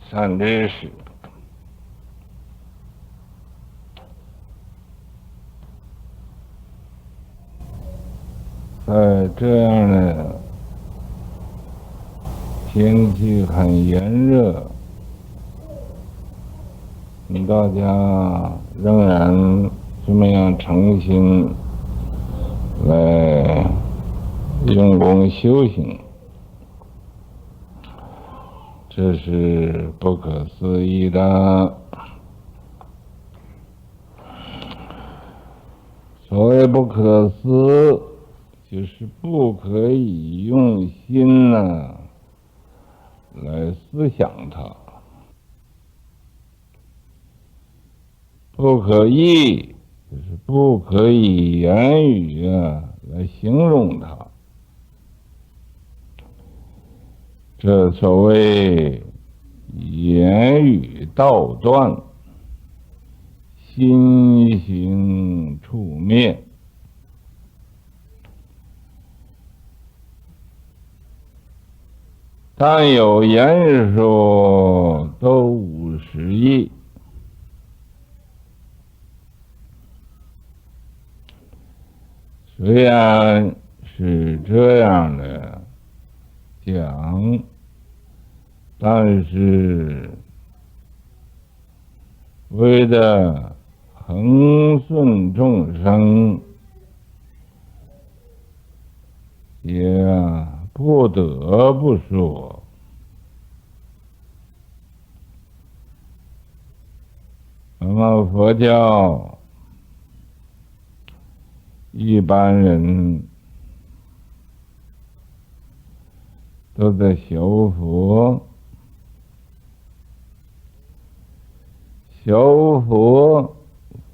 善知识，在这样的天气很炎热，大家仍然这么样诚心来用功修行，这是不可思议的。所谓不可思，就是不可以用心来思想它，不可议，就是不可以言语来形容它。这所谓言语道断，心行处灭。但有言说都无实义，虽然是这样的讲，但是为了恒顺众生，也不得不说。那么佛教一般人都在修佛，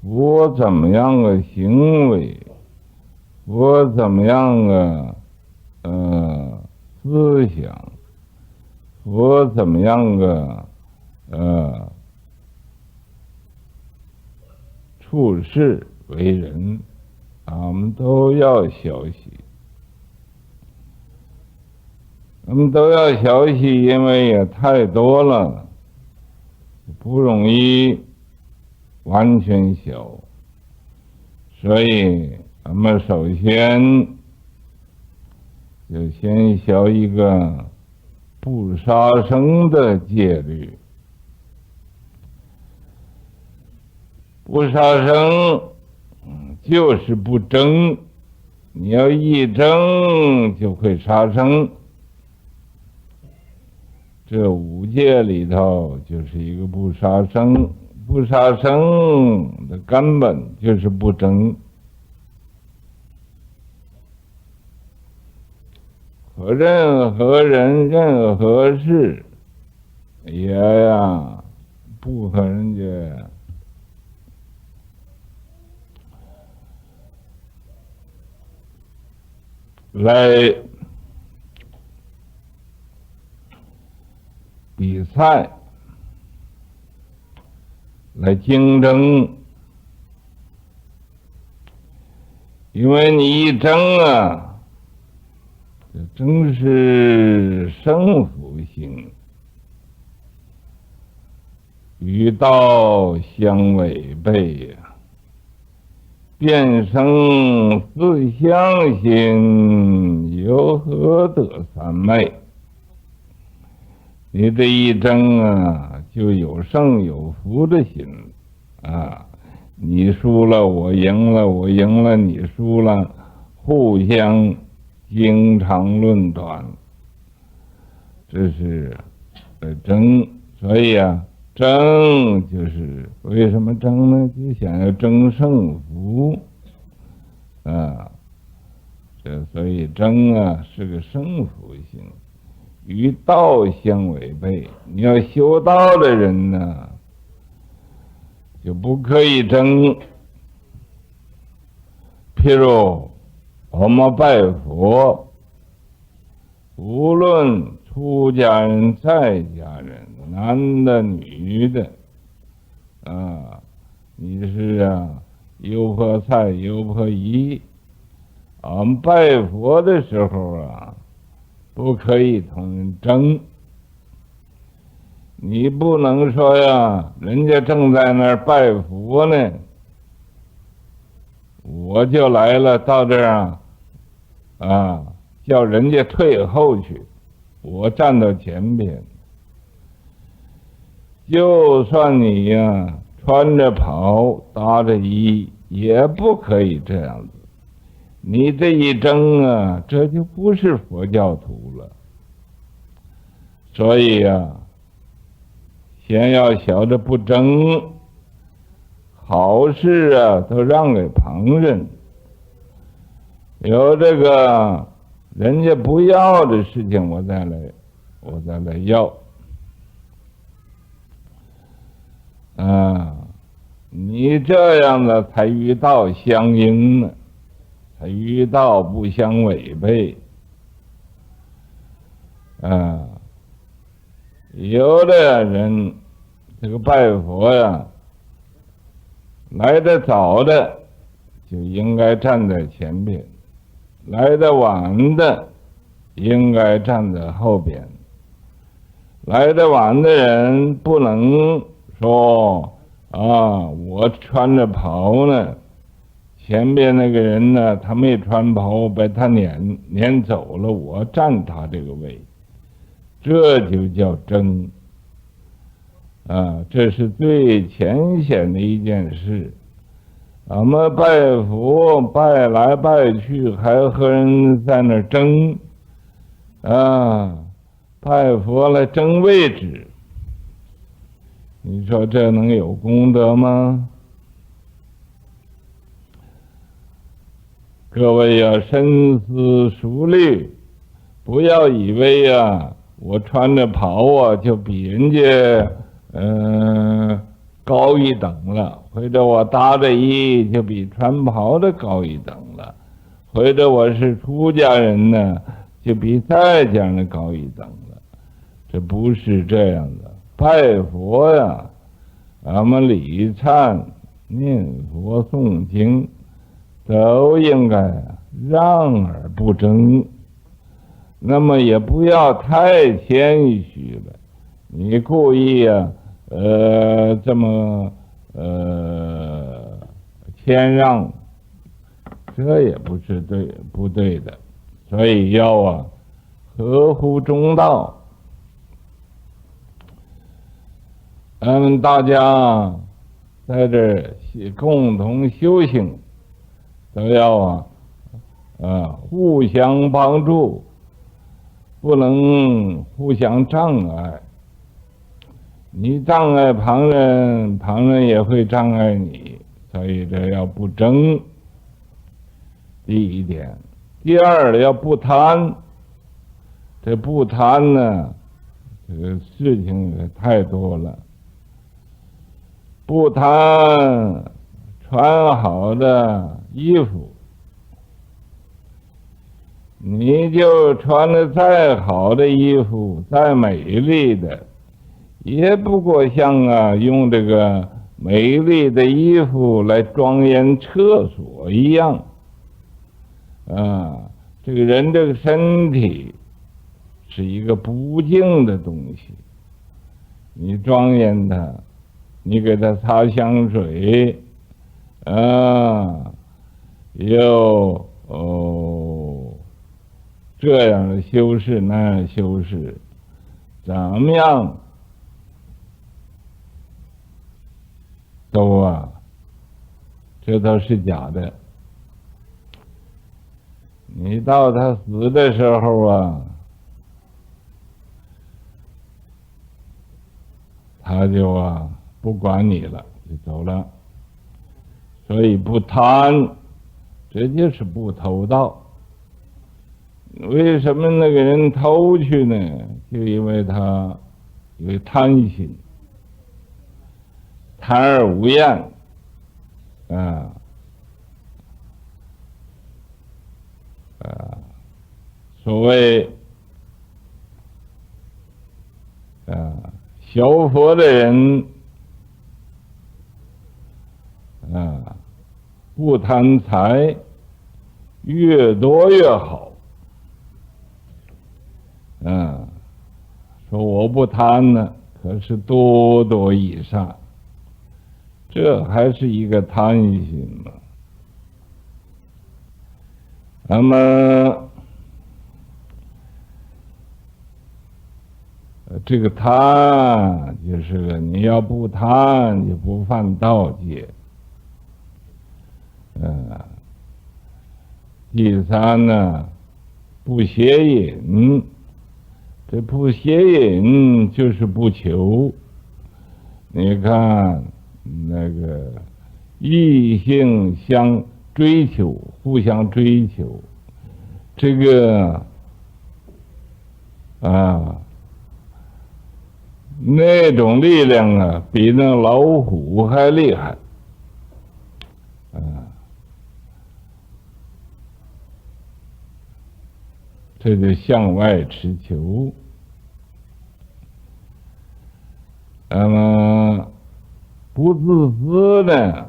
佛怎么样的行为，佛怎么样的思想，佛怎么样的处事为人，我们都要学习。我们都要学习，因为也太多了，不容易完全学。所以我们首先就先学一个不杀生的戒律。不杀生就是不争，你要一争就会杀生。这五戒里头就是一个不杀生，不杀生的根本就是不争。和任何人、任何事也不和人家来比赛，来竞争，因为你一争这真是胜负心，与道相违背变成自相心，由何得三昧？你这一争就有胜有负的心你输了我赢了，我赢了你输了，互相经常论断，这是争。所以争就是为什么争呢？就想要争胜负所以争是个胜负心，与道相违背。你要修道的人就不可以争。譬如我们拜佛，无论出家人在家人，男的女的你是优婆塞优婆夷，我们拜佛的时候不可以同人争。你不能说呀，人家正在那儿拜佛呢，我就来了，到这儿叫人家退后去，我站到前边。就算你呀穿着袍搭着衣，也不可以这样子。你这一争啊，这就不是佛教徒了。所以呀，先要晓得不争，好事啊都让给旁人。有这个人家不要的事情，我再来要。你这样的才与道相应呢，才与道不相违背。有的人这个拜佛呀，来得早的就应该站在前边，来得晚的应该站在后边。来得晚的人不能说我穿着袍呢，前边那个人呢，他没穿袍，被他撵走了，我占他这个位，这就叫争。这是最浅显的一件事。俺们拜佛拜来拜去，还和人在那争拜佛来争位置，你说这能有功德吗？各位要深思熟虑，不要以为我穿着袍就比人家高一等了，或者我搭着衣就比穿袍的高一等了，或者我是出家人呢，就比在家人高一等了。这不是这样的。拜佛呀，俺们礼忏、念佛、诵经，都应该让而不争。那么也不要太谦虚了，你故意这么谦让，这也不是不对的。所以要合乎中道。大家在这共同修行，都要互相帮助，不能互相障碍。你障碍旁人，旁人也会障碍你，所以这要不争。第一点。第二要不贪。这不贪呢，这个事情也太多了。不贪穿好的衣服，你就穿的再好的衣服，再美丽的，也不过像用这个美丽的衣服来庄严厕所一样。这个人这个身体是一个不净的东西，你庄严它，你给它擦香水，又这样的修饰那样的修饰，怎么样都这都是假的。你到他死的时候他就不管你了，就走了。所以不贪，这就是不偷盗。为什么那个人偷去呢？就因为他有贪心，贪而无厌所谓学佛的人不贪财，越多越好。说我不贪呢，可是多多益善，这还是一个贪心嘛。那么这个贪就是你要不贪就不犯盗戒。第三呢，不邪淫。这不邪淫就是不求。你看那个异性相追求，互相追求，这个那种力量啊，比那老虎还厉害。这就向外持求。那么不自私呢，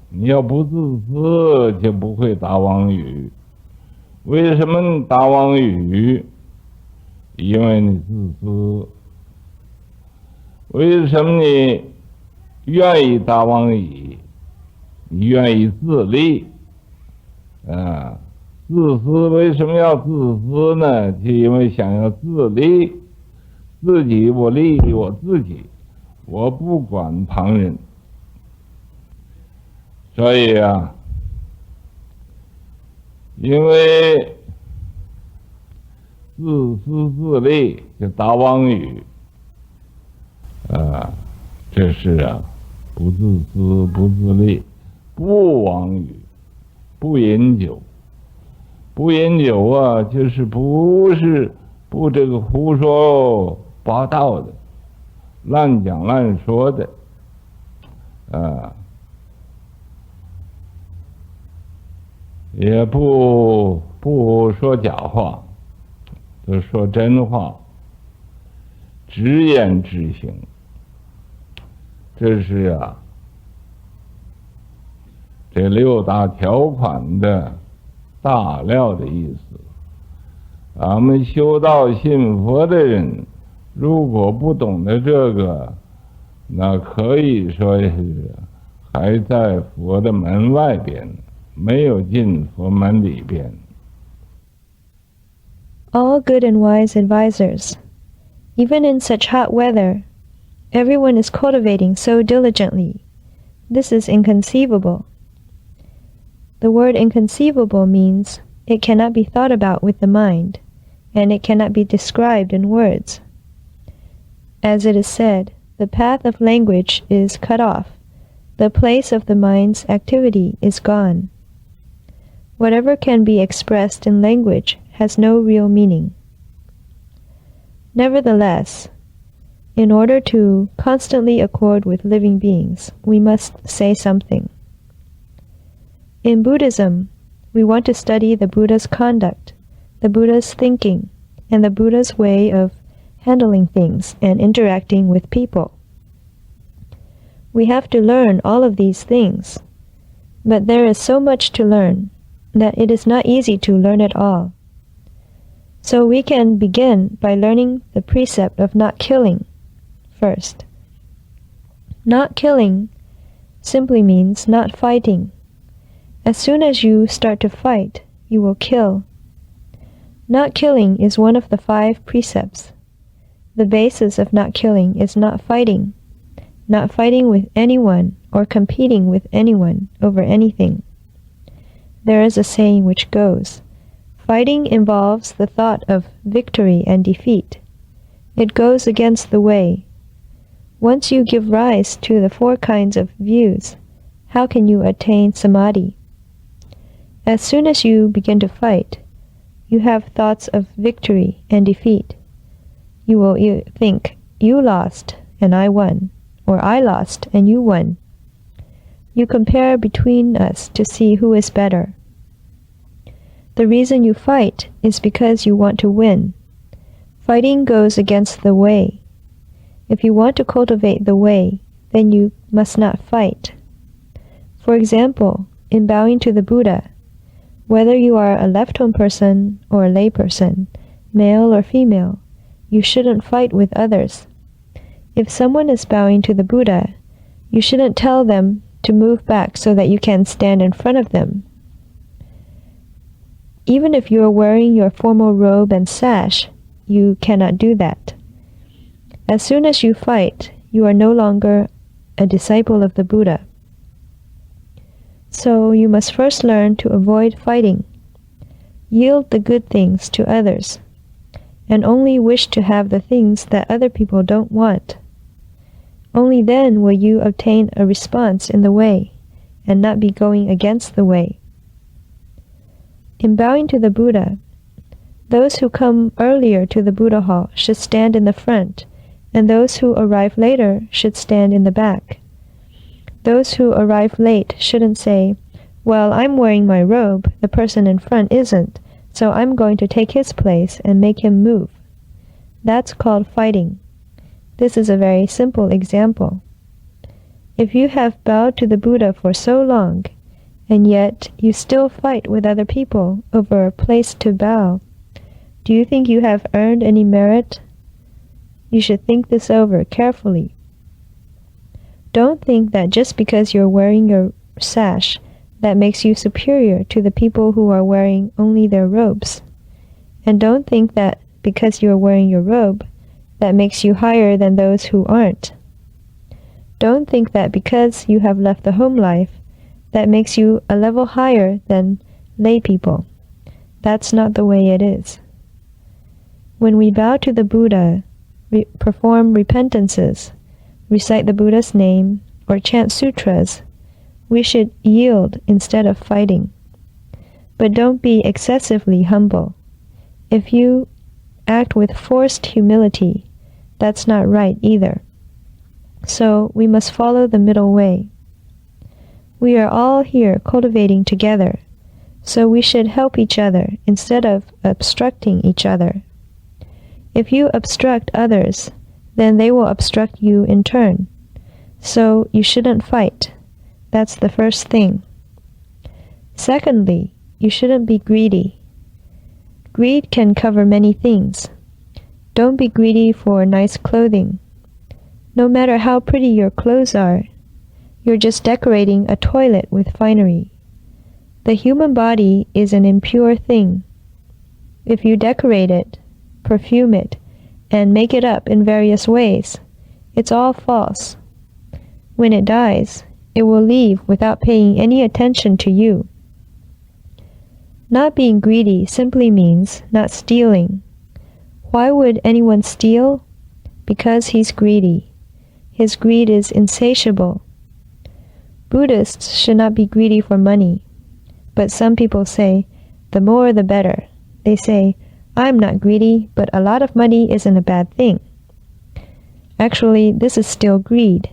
你要不自私就不会打妄语。为什么打妄语？因为你自私。为什么你愿意打妄语？你愿意自利。自私为什么要自私呢？就因为想要自利，自己我利益我自己，我不管旁人。所以因为自私自利就打妄语，这是不自私不自利，不妄语，不饮酒。不饮酒就是不这个胡说八道的，乱讲乱说的，也不说假话，就说真话，直言直行。这是这6大条款的大料的意思。俺们修道信佛的人，如果不懂得这个，那可以说是还在佛的门外边，没有进佛门里边。All good and wise advisors, even in such hot weather, everyone is cultivating so diligently. This is inconceivable. The word inconceivable means it cannot be thought about with the mind, and it cannot be described in words. As it is said, the path of language is cut off, the place of the mind's activity is gone. Whatever can be expressed in language has no real meaning. Nevertheless, in order to constantly accord with living beings, we must say something. In Buddhism, we want to study the Buddha's conduct, the Buddha's thinking, and the Buddha's way of handling things and interacting with people. We have to learn all of these things, but there is so much to learn that it is not easy to learn it all. So we can begin by learning the precept of not killing first. Not killing simply means not fighting. As soon as you start to fight, you will kill. Not killing is one of the 5 precepts. The basis of not killing is not fighting with anyone or competing with anyone over anything. There is a saying which goes, fighting involves the thought of victory and defeat. It goes against the way. Once you give rise to the 4 kinds of views, how can you attain samadhi? As soon as you begin to fight, you have thoughts of victory and defeat. You will think, you lost and I won, or I lost and you won. You compare between us to see who is better. The reason you fight is because you want to win. Fighting goes against the way. If you want to cultivate the way, then you must not fight. For example, in bowing to the Buddha, whether you are a left-home person or a lay person, male or female, you shouldn't fight with others. If someone is bowing to the Buddha, you shouldn't tell them to move back so that you can stand in front of them. Even if you are wearing your formal robe and sash, you cannot do that. As soon as you fight, you are no longer a disciple of the Buddha. So you must first learn to avoid fighting. Yield the good things to others, and only wish to have the things that other people don't want. Only then will you obtain a response in the way, and not be going against the way. In bowing to the Buddha, those who come earlier to the Buddha hall should stand in the front, and those who arrive later should stand in the back. Those who arrive late shouldn't say, "Well, I'm wearing my robe, the person in front isn't, so I'm going to take his place and make him move." That's called fighting. This is a very simple example. If you have bowed to the Buddha for so long, and yet you still fight with other people over a place to bow, do you think you have earned any merit? You should think this over carefully. Don't think that just because you're wearing your sash, that makes you superior to the people who are wearing only their robes. And don't think that because you're wearing your robe, that makes you higher than those who aren't. Don't think that because you have left the home life, that makes you a level higher than lay people. That's not the way it is. When we bow to the Buddha, perform repentances, recite the Buddha's name, or chant sutras, we should yield instead of fighting. But don't be excessively humble. If you act with forced humility, that's not right either. So we must follow the middle way. We are all here cultivating together, so we should help each other instead of obstructing each other. If you obstruct others, then they will obstruct you in turn. So you shouldn't fight. That's the first thing. Secondly, you shouldn't be greedy. Greed can cover many things. Don't be greedy for nice clothing. No matter how pretty your clothes are, you're just decorating a toilet with finery. The human body is an impure thing. If you decorate it, perfume it, and make it up in various ways, it's all false. When it dies, it will leave without paying any attention to you. Not being greedy simply means not stealing. Why would anyone steal? Because he's greedy. His greed is insatiable. Buddhists should not be greedy for money. But some people say, the more the better. They say, I'm not greedy, but a lot of money isn't a bad thing. Actually, this is still greed.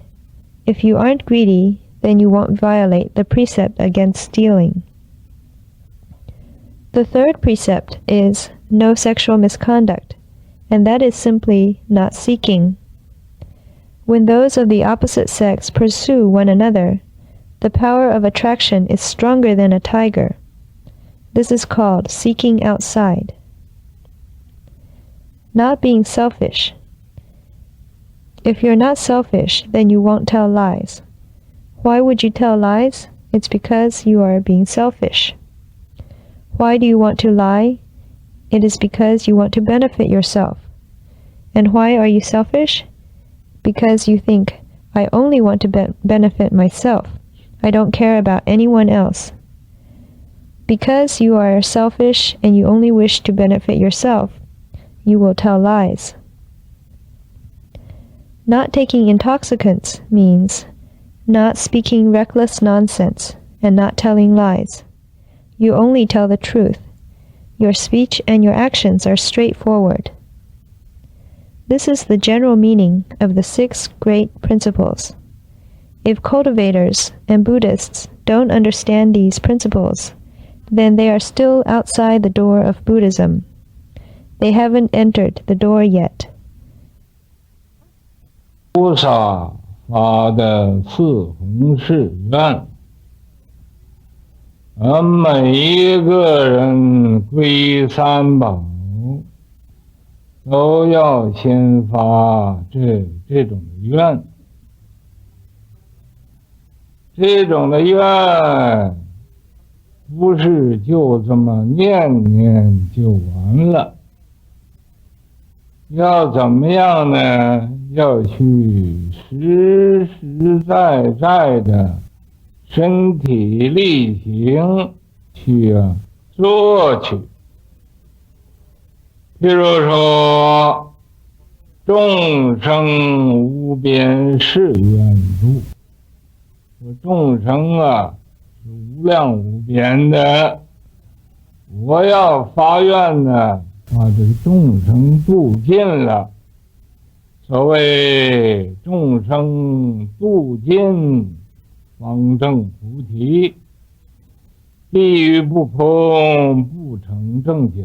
If you aren't greedy, then you won't violate the precept against stealing. The third precept is no sexual misconduct, and that is simply not seeking. When those of the opposite sex pursue one another, the power of attraction is stronger than a tiger. This is called seeking outside. Not being selfish. If you're not selfish, then you won't tell lies. Why would you tell lies? It's because you are being selfish. Why do you want to lie? It is because you want to benefit yourself. And why are you selfish? Because you think, I only want to benefit myself. I don't care about anyone else. Because you are selfish and you only wish to benefit yourself, you will tell lies. Not taking intoxicants means not speaking reckless nonsense and not telling lies. You only tell the truth. Your speech and your actions are straightforward. This is the general meaning of the 6 great principles. If cultivators and Buddhists don't understand these principles, then they are still outside the door of Buddhism. They haven't entered the door yet. 菩萨发的四弘誓愿，每一个人归三宝，都要先发这种的愿，这种的愿不是就这么念念就完了，要怎么样呢？要去实实在在的身体力行去做去。譬如说，众生无边誓愿度，众生是无量无边的，我要发愿呢，把这个众生度尽了。所谓众生度尽，方证菩提。地狱不空，不成正觉。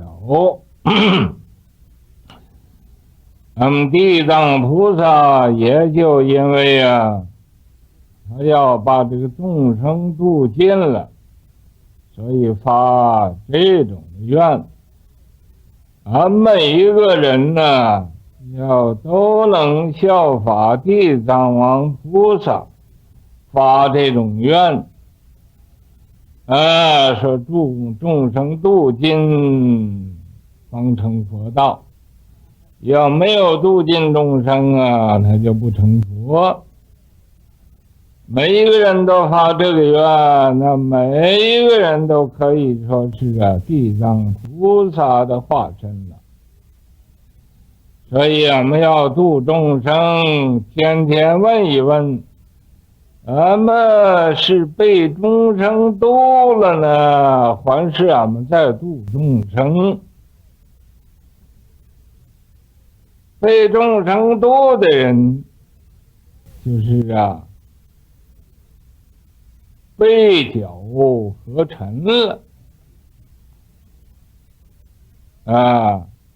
地藏菩萨也就因为他要把这个众生度尽了，所以发这种愿。每一个人呢，要都能效法地藏王菩萨发这种愿。说众生度尽，方成佛道。要没有度尽众生他就不成佛。每一个人都发这个愿，那每一个人都可以说是地藏菩萨的化身了。所以我们要度众生，天天问一问，俺们是被众生度了呢，还是俺们在度众生？被众生度的人，就是被脚合尘了。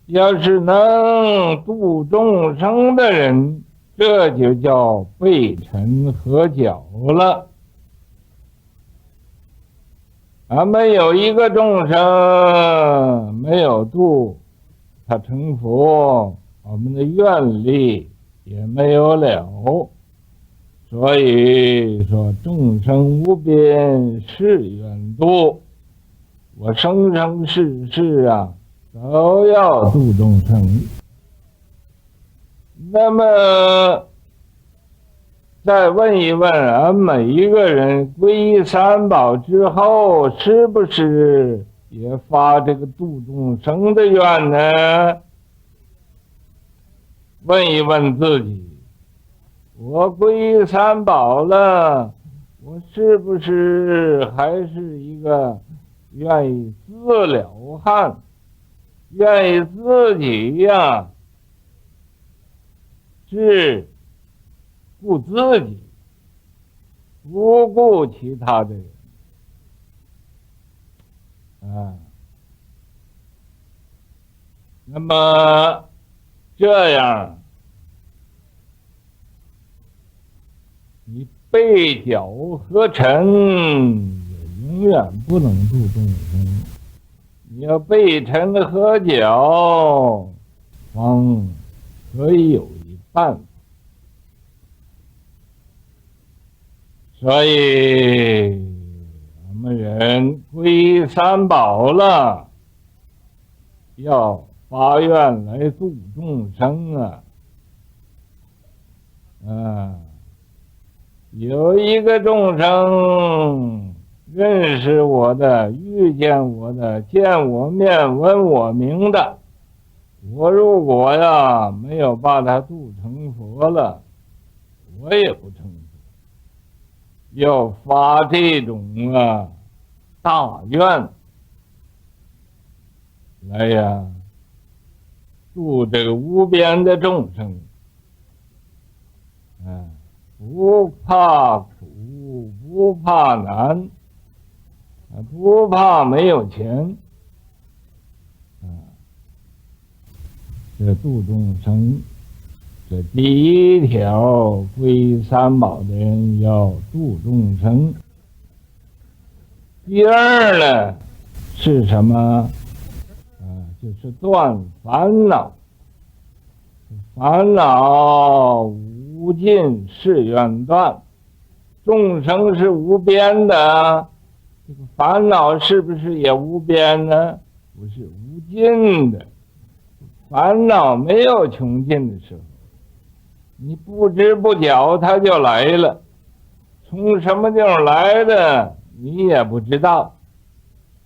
要是能度众生的人，这就叫被尘合脚了。俺们有一个众生没有度，他成佛，我们的愿力也没有了。所以说众生无边誓愿度，我生生世世都要度众生。那么再问一问俺每一个人皈依三宝之后，是不是也发这个度众生的愿呢？问一问自己，我皈依三宝了，我是不是还是一个愿意自了汉，愿意自己是顾自己，不顾其他的人那么这样你被脚合尘也永远不能度众生。你要被尘合脚，方可以有一办法。所以我们人皈依三宝了，要发愿来度众生有一个众生认识我的，遇见我的，见我面闻我名的，我如果没有把他度成佛了，我也不成佛。要发这种大愿来度这个无边的众生不怕苦，不怕难，不怕没有钱这度众生，这第一条皈依三宝的人要度众生。第二呢是什么就是断烦恼。烦恼无尽誓愿断，众生是无边的，这个烦恼是不是也无边呢？不是，无尽的。烦恼没有穷尽的时候，你不知不觉它就来了，从什么地方来的你也不知道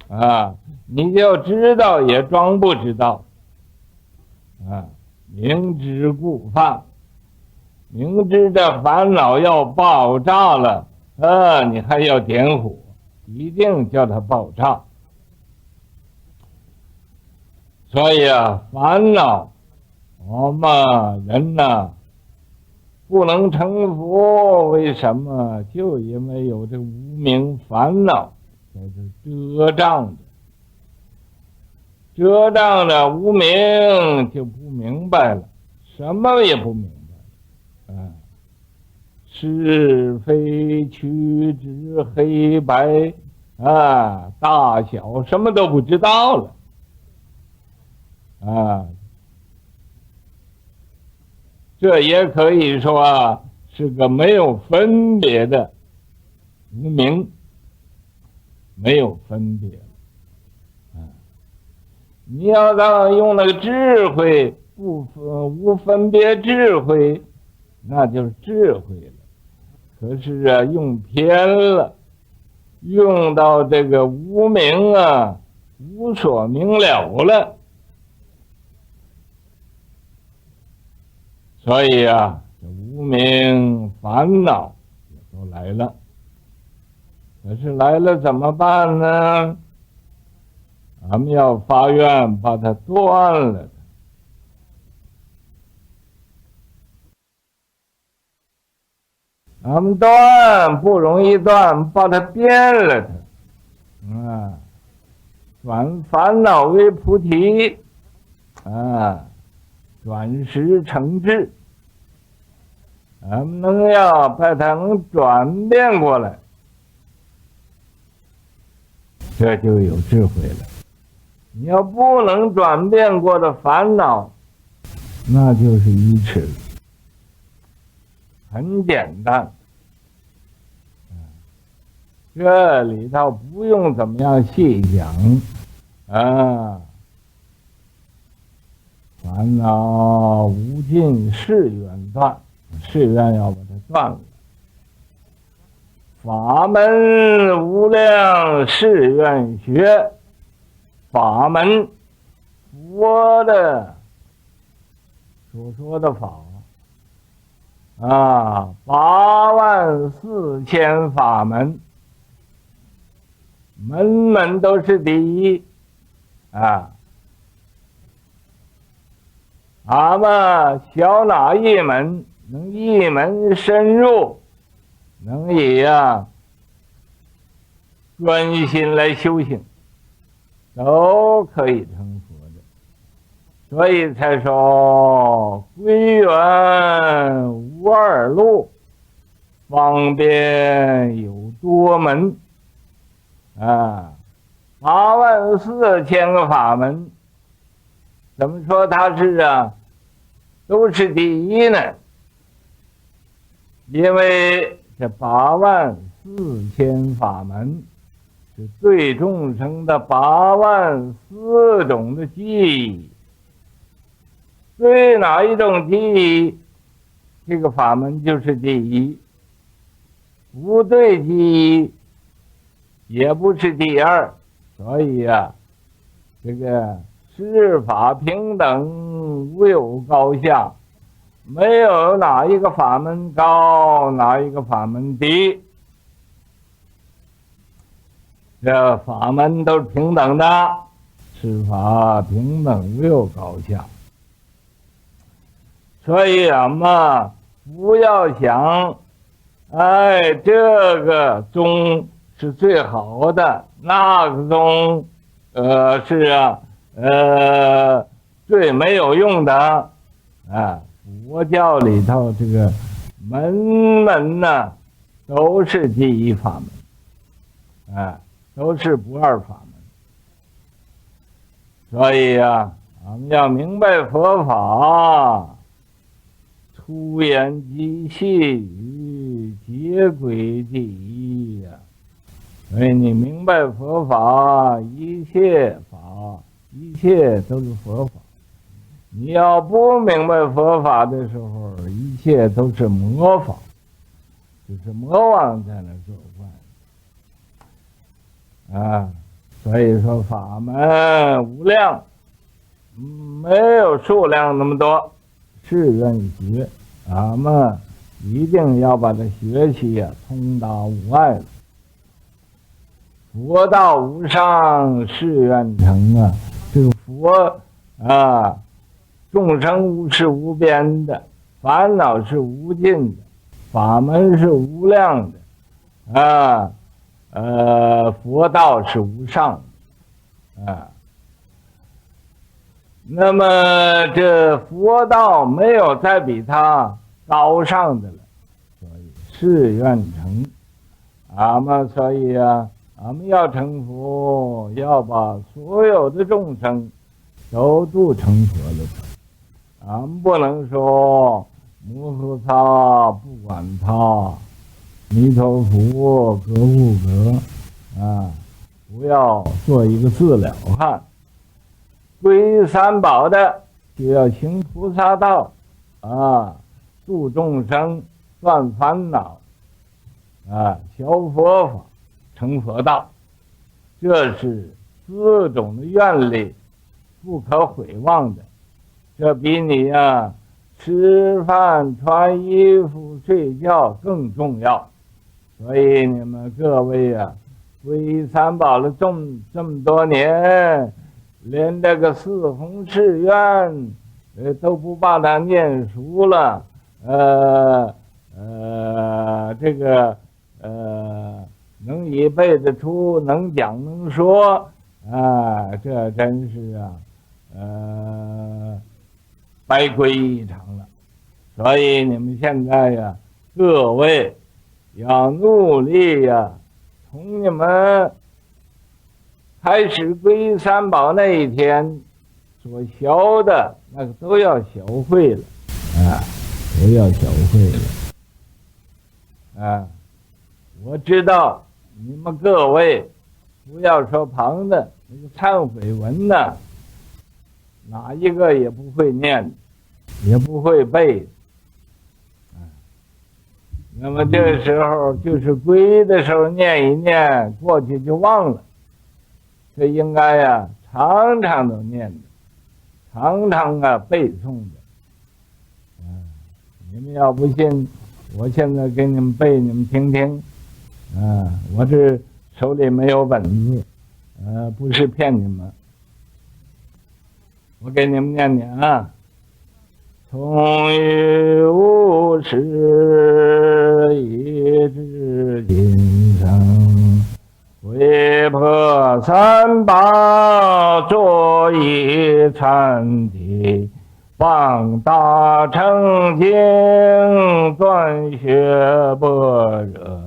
啊，你就知道也装不知道啊，明知故犯，明知这烦恼要爆炸了啊，你还要点火，一定叫它爆炸。所以啊，烦恼我们人呢不能成佛，为什么？就因为有这无明烦恼在这遮障着，遮障着无明就不明白了，什么也不明白啊，是非曲直黑白啊，大小什么都不知道了啊。这也可以说是个没有分别的无明，没有分别你要让用那个智慧无分别智慧，那就是智慧了。可是啊，用偏了，用到这个无明啊，无所明了了。所以啊，这无明烦恼也都来了。可是来了怎么办呢？咱们要发愿把它断了。咱们断不容易断，把它变了它啊，转烦恼为菩提啊，转识成智。咱们能要把它能转变过来，这就有智慧了。你要不能转变过的烦恼，那就是愚痴了。很简单，这里头不用怎么样细讲啊。烦恼无尽誓愿断，誓愿要把它断了。法门无量誓愿学，法门佛的所说的法啊，84000法门，门门都是第一啊。俺们小哪一门能一门深入，能以专心来修行，都可以成佛的。所以才说归元无二路，方便有多门啊，84000个法门，怎么说它是都是第一呢？因为这84000法门是对众生的84000种的记忆，对哪一种记忆，这个法门就是第一；不对记忆，也不是第二。所以这个十法平等，无有高下，没有哪一个法门高，哪一个法门低，这法门都是平等的，十法平等，无有高下。所以俺们不要想这个宗是最好的，那个宗是最没有用的佛教里头这个门门呢，都是第一法门都是不二法门。所以俺们要明白佛法，出言及细语，皆归第一呀。所以你明白佛法，一切法，一切都是佛法。你要不明白佛法的时候，一切都是魔法，就是魔王在那作怪啊。所以说法门无量，没有数量那么多，是愿学，咱们一定要把它学起呀，通达无碍了。佛道无上，誓愿成啊！这个佛啊，众生无始无边的，烦恼是无尽的，法门是无量的啊。佛道是无上的啊。那么这佛道没有再比它高尚的了，所以誓愿成。所以啊，俺们要成佛，要把所有的众生都度成佛了。俺们不能说摩诃萨不管他，弥陀佛格不格啊，不要做一个自了汉。皈依三宝的就要行菩萨道啊，度众生，断烦恼啊，学佛法，成佛道。这是4种的愿力，不可毁忘的。这比你吃饭、穿衣服、睡觉更重要。所以你们各位皈依三宝了这么多年，连这个4弘誓愿都不把它念熟了，能一背得出，能讲能说啊，这真是白皈一场了。所以你们现在各位要努力从你们开始皈依三宝那一天所学的那个都要学会了都要学会了我知道你们各位不要说旁的那个忏悔文哪一个也不会念，也不会背那么这个时候就是皈依的时候念一念，过去就忘了。这应该常常都念的，常常背诵的你们要不信，我现在给你们背，你们听听我这手里没有本子不是骗你们，我给你们念念从于无始一直今生，为破三宝作一禅体，放大乘经断学般若，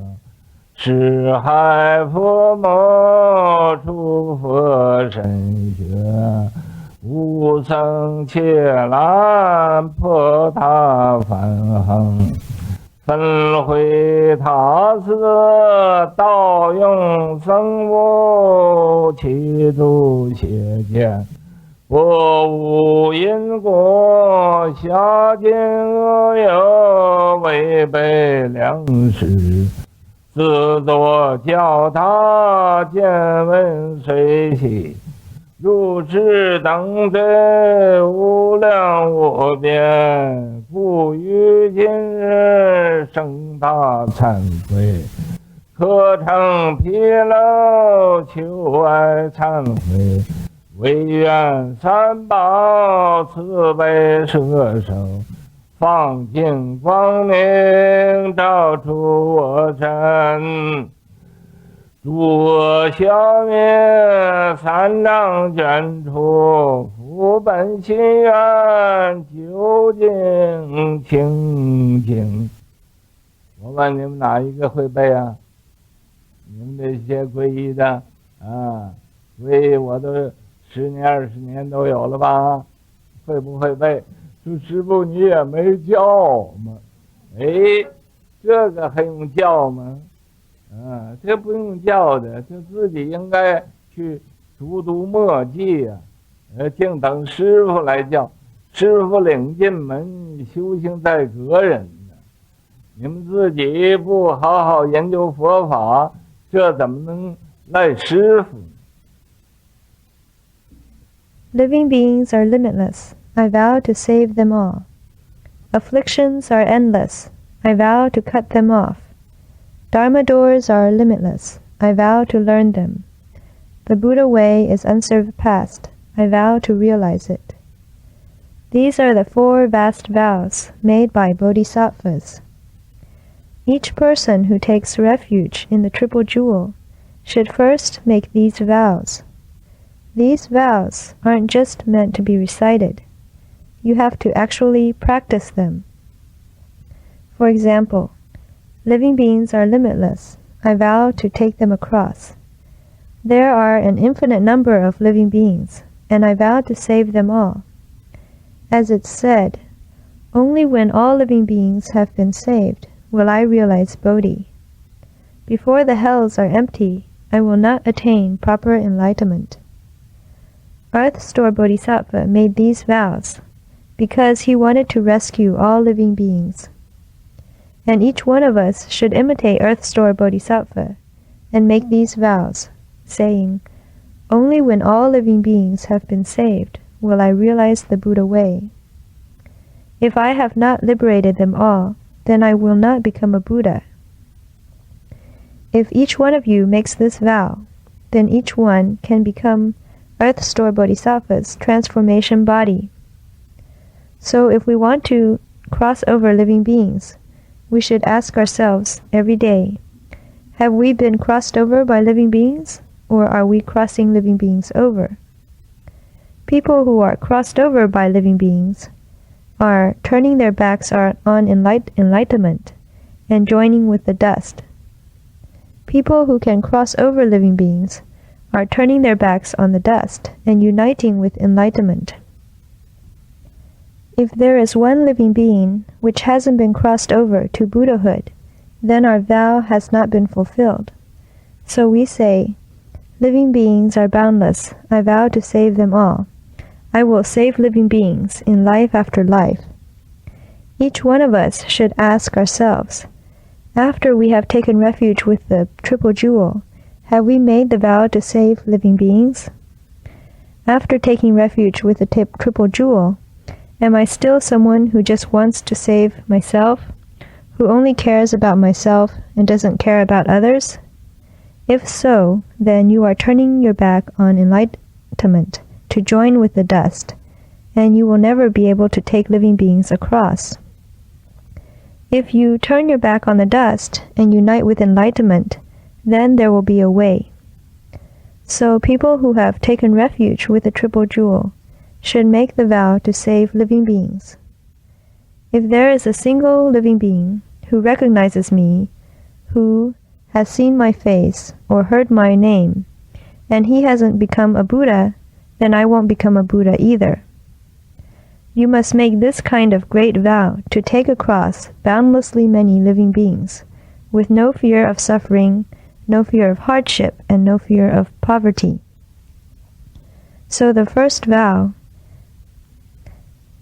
是海佛摩出佛身学，无僧切难破他梵行，分会他色道用僧物，其度邪见，我无因果，下见恶有，违背良识，自作教他，见闻随喜，如是等罪无量无边，故于今日生大惭愧，可成毗楼，求爱忏悔，唯愿三宝慈悲摄受，放尽光明，照出我身，诸恶消灭，三障卷除，福本心愿，究竟清净。我问你们哪一个会背你们这些皈依的皈依我都10年20年都有了吧？会不会背？说师父你也没教我们，这个还用教吗？这不用教的，这自己应该去读墨迹呀，静等师父来教，师父领进门，修行在个人呢。你们自己不好好研究佛法，这怎么能赖师傅？ Living beings are limitless. I vow to save them all. Afflictions are endless. I vow to cut them off. Dharma doors are limitless. I vow to learn them. The Buddha way is unsurpassed. I vow to realize it. These are the 4 vast vows made by bodhisattvas. Each person who takes refuge in the Triple Jewel should first make these vows. These vows aren't just meant to be recited. You have to actually practice them. For example, living beings are limitless. I vow to take them across. There are an infinite number of living beings, and I vow to save them all. As it's said, only when all living beings have been saved will I realize Bodhi. Before the hells are empty, I will not attain proper enlightenment. Earth Store Bodhisattva made these vows because he wanted to rescue all living beings. And each one of us should imitate Earth Store Bodhisattva and make these vows, saying, "Only when all living beings have been saved will I realize the Buddha way. If I have not liberated them all, then I will not become a Buddha." If each one of you makes this vow, then each one can become Earth Store Bodhisattva's transformation body. So if we want to cross over living beings, we should ask ourselves every day, have we been crossed over by living beings, or are we crossing living beings over? People who are crossed over by living beings are turning their backs on enlightenment and joining with the dust. People who can cross over living beings are turning their backs on the dust and uniting with enlightenment. If there is one living being which hasn't been crossed over to Buddhahood, then our vow has not been fulfilled. So we say, living beings are boundless. I vow to save them all. I will save living beings in life after life. Each one of us should ask ourselves, after we have taken refuge with the Triple Jewel, have we made the vow to save living beings? After taking refuge with the Triple Jewel, am I still someone who just wants to save myself, who only cares about myself and doesn't care about others? If so, then you are turning your back on enlightenment to join with the dust, and you will never be able to take living beings across. If you turn your back on the dust and unite with enlightenment, then there will be a way. So people who have taken refuge with the Triple Jewel should make the vow to save living beings. If there is a single living being who recognizes me, who has seen my face or heard my name, and he hasn't become a Buddha, then I won't become a Buddha either. You must make this kind of great vow to take across boundlessly many living beings, with no fear of suffering, no fear of hardship, and no fear of poverty. So the first vow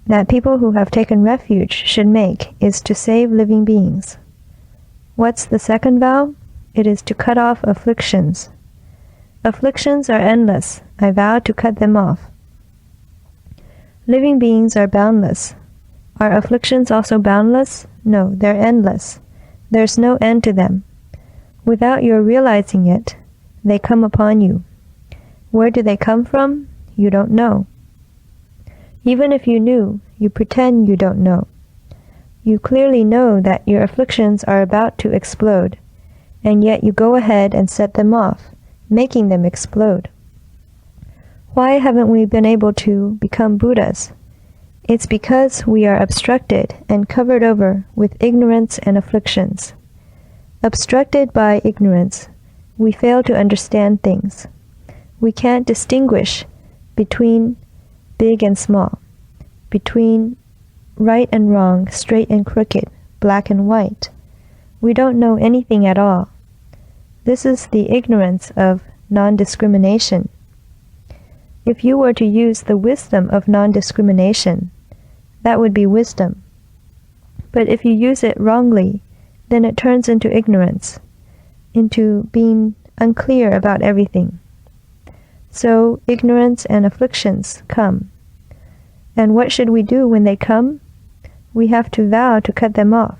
that people who have taken refuge should make is to save living beings. What's the second vow? It is to cut off afflictions. Afflictions are endless. I vow to cut them off. Living beings are boundless. Are afflictions also boundless? No, they're endless. There's no end to them. Without your realizing it, they come upon you. Where do they come from? You don't know. Even if you knew, you pretend you don't know. You clearly know that your afflictions are about to explode, and yet you go ahead and set them off, making them explode. Why haven't we been able to become Buddhas? It's because we are obstructed and covered over with ignorance and afflictions. Obstructed by ignorance, we fail to understand things. We can't distinguish between big and small, between right and wrong, straight and crooked, black and white. We don't know anything at all. This is the ignorance of non-discrimination. If you were to use the wisdom of non-discrimination, that would be wisdom. But if you use it wrongly, then it turns into ignorance, into being unclear about everything. So ignorance and afflictions come. And what should we do when they come? We have to vow to cut them off.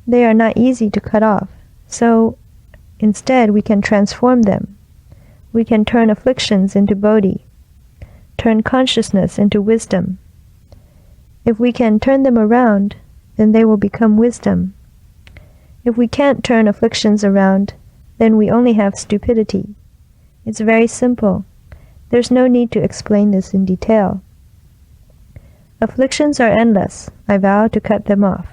They are not easy to cut off, so instead we can transform them. We can turn afflictions into bodhi, turn consciousness into wisdom. If we can turn them around, then they will become wisdom. If we can't turn afflictions around, then we only have stupidity. It's very simple. There's no need to explain this in detail. Afflictions are endless. I vow to cut them off.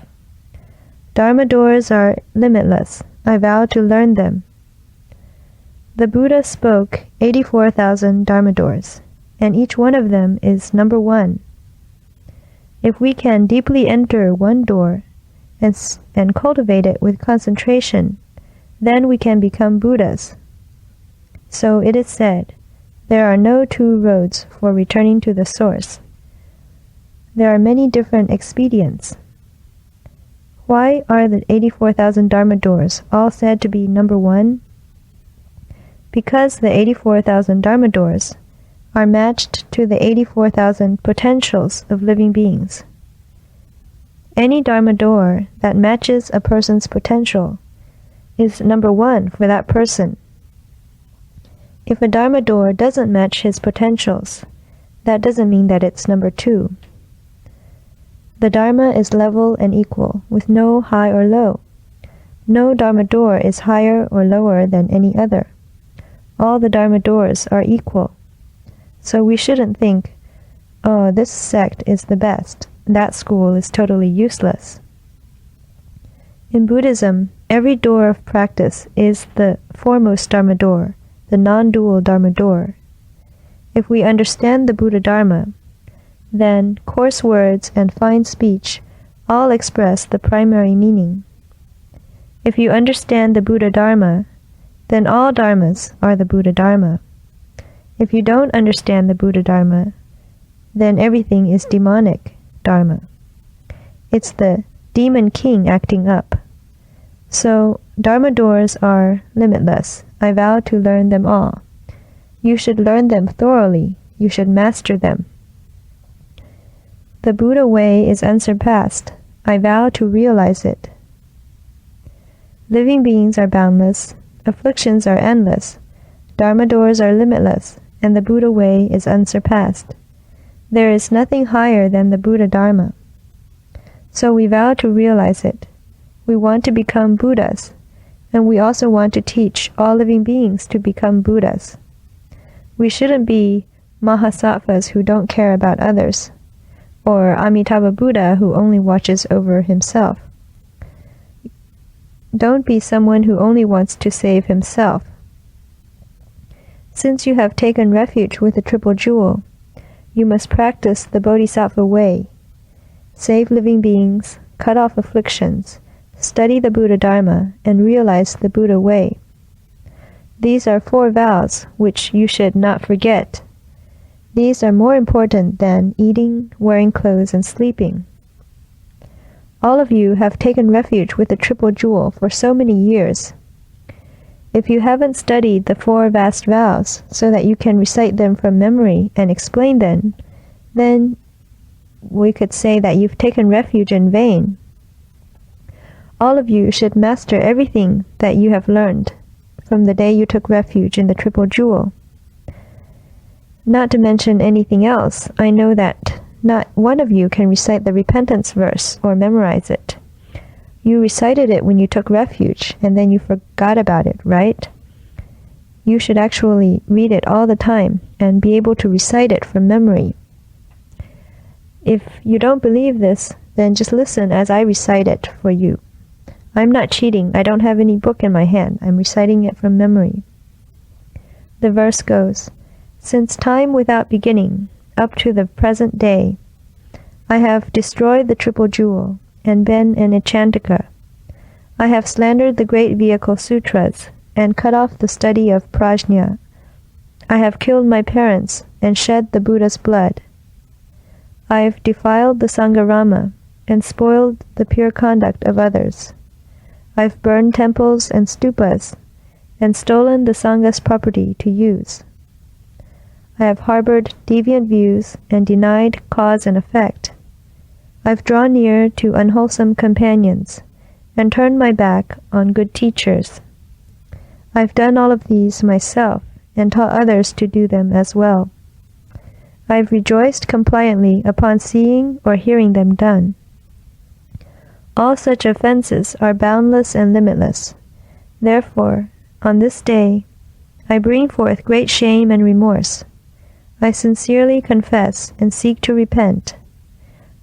Dharma doors are limitless. I vow to learn them. The Buddha spoke 84,000 Dharma doors, and each one of them is number one. If we can deeply enter one door and cultivate it with concentration, then we can become Buddhas. So it is said, there are no two roads for returning to the source. There are many different expedients. Why are the 84,000 Dharma doors all said to be number one? Because the 84,000 Dharma doors are matched to the 84,000 potentials of living beings. Any Dharma door that matches a person's potential is number one for that person. If a Dharma door doesn't match his potentials, that doesn't mean that it's number two. The Dharma is level and equal, with no high or low. No Dharma door is higher or lower than any other. All the Dharma doors are equal. So we shouldn't think, oh, this sect is the best, that school is totally useless. In Buddhism, every door of practice is the foremost Dharma door, the non-dual Dharma door. If we understand the Buddha Dharma, then coarse words and fine speech all express the primary meaning. If you understand the Buddha Dharma, then all dharmas are the Buddha Dharma. If you don't understand the Buddha Dharma, then everything is demonic Dharma. It's the demon king acting up. So Dharma doors are limitless. I vow to learn them all. You should learn them thoroughly. You should master them. The Buddha way is unsurpassed. I vow to realize it. Living beings are boundless. Afflictions are endless. Dharma doors are limitless, and the Buddha way is unsurpassed. There is nothing higher than the Buddha Dharma. So we vow to realize it. We want to become Buddhas, and we also want to teach all living beings to become Buddhas. We shouldn't be Mahasattvas who don't care about others, or Amitabha Buddha who only watches over himself. Don't be someone who only wants to save himself. Since you have taken refuge with the Triple Jewel, you must practice the Bodhisattva way. Save living beings, cut off afflictions, study the Buddha Dharma, and realize the Buddha way. These are 4 vows which you should not forget. These are more important than eating, wearing clothes, and sleeping. All of you have taken refuge with the Triple Jewel for so many years. If you haven't studied the 4 vast vows so that you can recite them from memory and explain them, then we could say that you've taken refuge in vain. All of you should master everything that you have learned from the day you took refuge in the Triple Jewel. Not to mention anything else, I know that not one of you can recite the repentance verse or memorize it. You recited it when you took refuge, and then you forgot about it, right? You should actually read it all the time and be able to recite it from memory. If you don't believe this, then just listen as I recite it for you. I'm not cheating. I don't have any book in my hand. I'm reciting it from memory. The verse goes, "Since time without beginning, up to the present day, I have destroyed the triple jewel and been an enchantika. I have slandered the great vehicle sutras and cut off the study of prajna. I have killed my parents and shed the Buddha's blood. I have defiled the Sangharama and spoiled the pure conduct of others. I've burned temples and stupas and stolen the Sangha's property to use. I have harbored deviant views and denied cause and effect. I've drawn near to unwholesome companions and turned my back on good teachers. I've done all of these myself and taught others to do them as well. I've rejoiced compliantly upon seeing or hearing them done. All such offenses are boundless and limitless. Therefore, on this day, I bring forth great shame and remorse. I sincerely confess and seek to repent.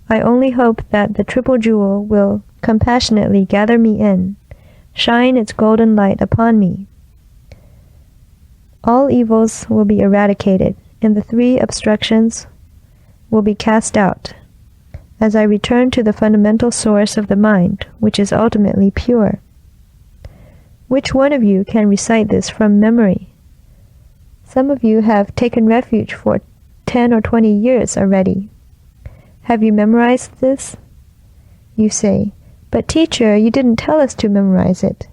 I only hope that the triple jewel will compassionately gather me in, shine its golden light upon me. All evils will be eradicated, and the three obstructions will be cast out, as I return to the fundamental source of the mind, which is ultimately pure. Which one of you can recite this from memory? Some of you have taken refuge for 10 or 20 years already. Have you memorized this? You say, but teacher, you didn't tell us to memorize it.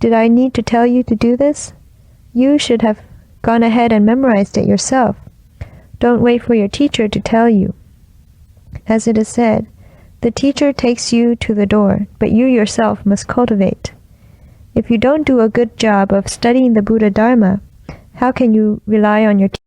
Did I need to tell you to do this? You should have gone ahead and memorized it yourself. Don't wait for your teacher to tell you. As it is said, the teacher takes you to the door, but you yourself must cultivate. If you don't do a good job of studying the Buddha Dharma, how can you rely on your teacher?